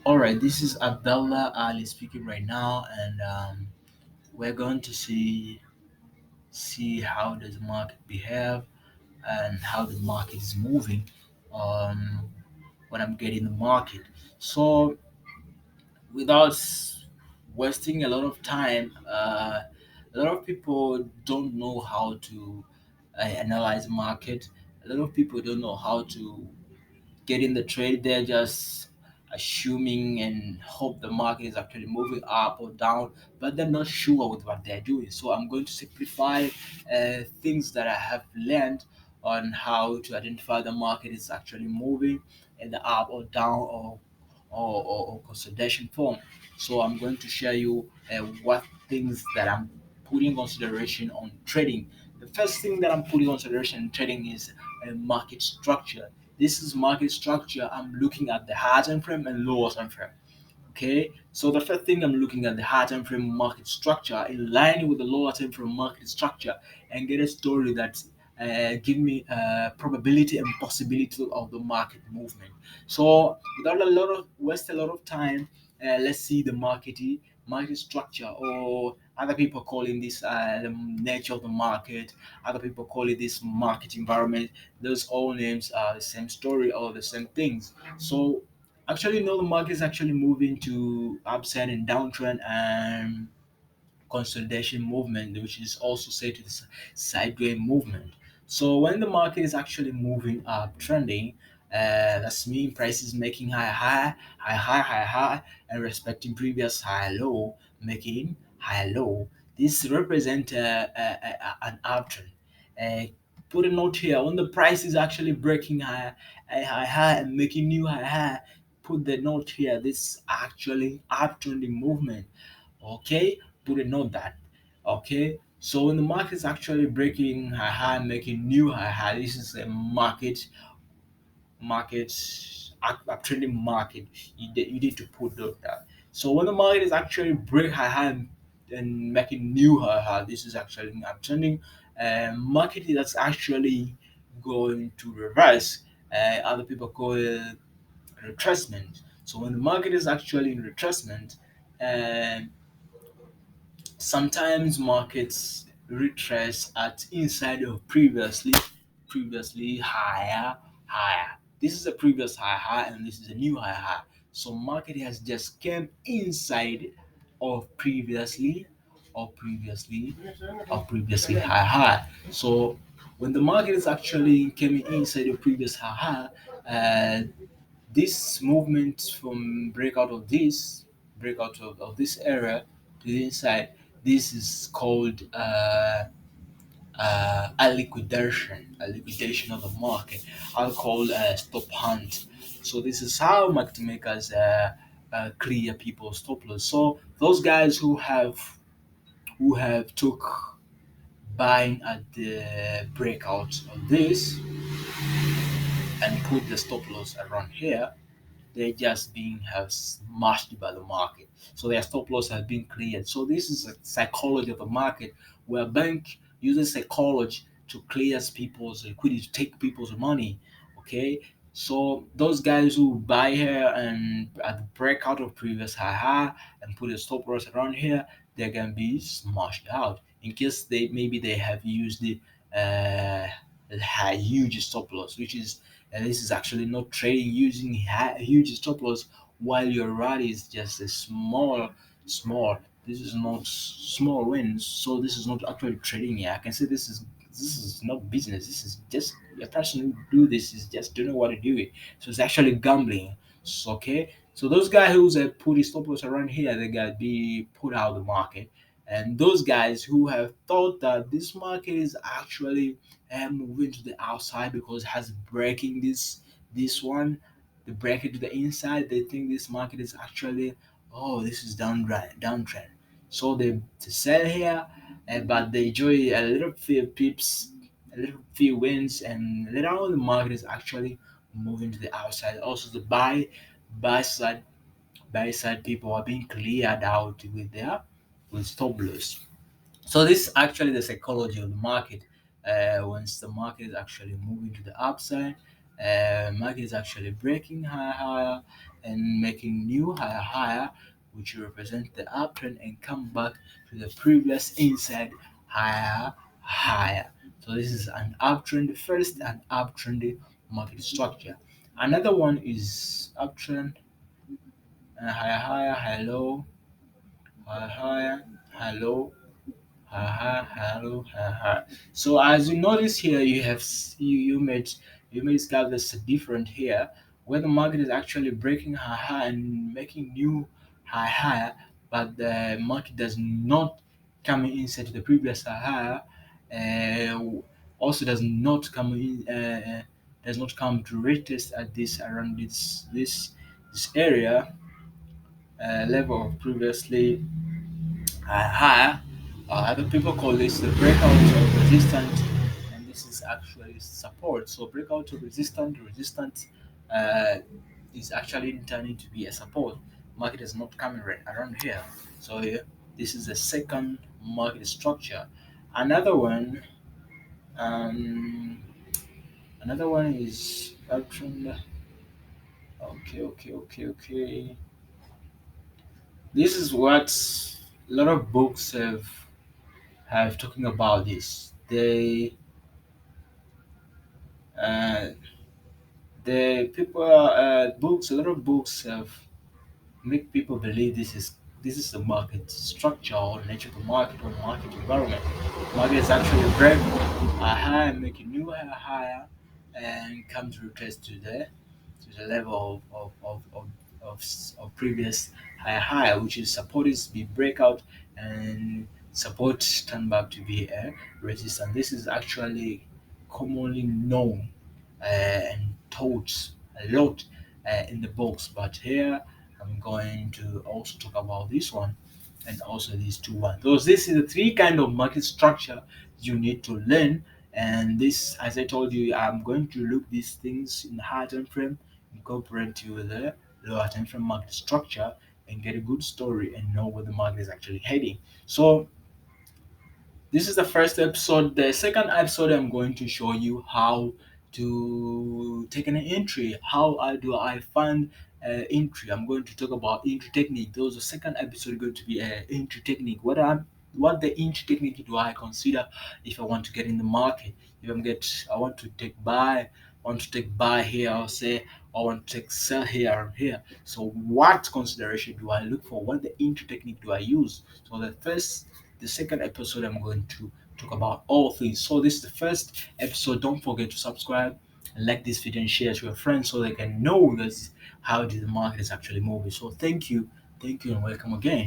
All right, this is Abdullah Ali speaking right now, and we're going to see how does the market behave and how the market is moving um, when I'm getting the market. So, without wasting a lot of time, a lot of people don't know how to analyze the market. A lot of people don't know how to getting the trade. They're just assuming and hope the market is actually moving up or down, but they're not sure with what they're doing. So I'm going to simplify things that I have learned on how to identify the market is actually moving in the up or down or consolidation form. So I'm going to share you what things that I'm putting consideration on trading. The first thing that I'm putting consideration in trading is market structure. This is market structure. I'm looking at the high time frame and lower time frame. Okay, so the first thing I'm looking at the high time frame market structure in line with the lower time frame market structure and get a story that give me probability and possibility of the market movement. So without a lot of waste a lot of time, let's see the market structure, or other people calling this the nature of the market. Other people call it this market environment. Those all names are the same story or the same things. So actually, no, the market is actually moving to upside and downtrend and consolidation movement, which is also said to the sideways movement. So when the market is actually moving up, trending, that's mean prices making high, and respecting previous high, low, making high, low. This represent an uptrend. Uh, Put a note here when the price is actually breaking high, and making new high. Put the note here. This actually uptrending movement. Okay, put a note that. Okay, so when the market is actually breaking high, making new high, this is a market uptrending market. You need to put note that. So when the market is actually break high and making new high, this is actually an uptrending market that's actually going to reverse. Other people call it retracement. So when the market is actually in retracement, um, sometimes markets retrace at inside of previously higher. This is a previous high and this is a new high. So market has just came inside of previously previously high. So when the market is actually coming inside of previous high, this movement from breakout of this area to the inside, this is called a liquidation of the market. I'll call stop hunt. So this is how market makers clear people's stop loss. So those guys who have took buying at the breakout of this and put the stop loss around here, they're just being have smashed by the market. So their stop loss has been cleared. So this is a psychology of the market where bank uses psychology to clear people's liquidity, to take people's money. Okay. So those guys who buy here and at the breakout of previous high and put a stop loss around here, they're gonna be smashed out. In case they have used the uh, huge stop loss, which is and this is actually not trading using huge stop loss while your rally is just a small. This is not small wins, so this is not actually trading here. I can say this is not business. This is just a person who do this is just don't know what to do it. So it's actually gambling. So, okay, so those guys who's put his stop loss around here, they got be put out of the market. And those guys who have thought that this market is actually moving to the outside because it has breaking this one, the break it to the inside. They think this market is actually this is downtrend. So they sell here, but they enjoy a little few pips, a little few wins, and later on the market is actually moving to the outside. Also the buy side buy side people are being cleared out with stop loss. So this is actually the psychology of the market. Once the market is actually moving to the upside, Market is actually breaking higher and making new higher, which represent the uptrend and come back to the previous inside higher. So this is an uptrend first, an uptrend market structure. Another one is uptrend, higher, low, higher, low, hello, So as you notice here, you have you may discover this different here, where the market is actually breaking high and making new higher, but the market does not come inside to the previous higher. Also does not come in. Does not come to retest at this around this area level of previously higher. Other people call this the breakout of resistance, and this is actually support. So breakout of resistance uh, is actually turning to be a support. Market is not coming right around here. So yeah, this is the second market structure. Another one, um, another one is uptrend. Okay. This is what a lot of books have talking about this. Uh, the people books a lot of books have make people believe this is the market structure or nature of the market or market environment. Market is actually very high, make a new higher, and come to retest to the level of previous higher, which is supposed to be breakout and support turn back to be a resistance. This is actually commonly known and taught a lot in the books, but here I'm going to also talk about this one and also these two ones. So this is the three kind of market structure you need to learn. And this, as I told you, I'm going to look these things in the higher time frame, incorporate to the lower time frame market structure, and get a good story and know where the market is actually heading. So this is the first episode. The second episode, I'm going to show you how to take an entry. How do I find entry? I'm going to talk about entry technique. Those the second episode going to be entry technique. What the entry technique do I consider if I want to get in the market? If I want to take buy, want to take buy here, I'll say I want to take sell here or here. So what consideration do I look for? What the entry technique do I use? So the second episode, I'm going to talk about all things. So this is the first episode. Don't forget to subscribe and like this video and share to your friends so they can know this how the market is actually moving. So thank you, and welcome again.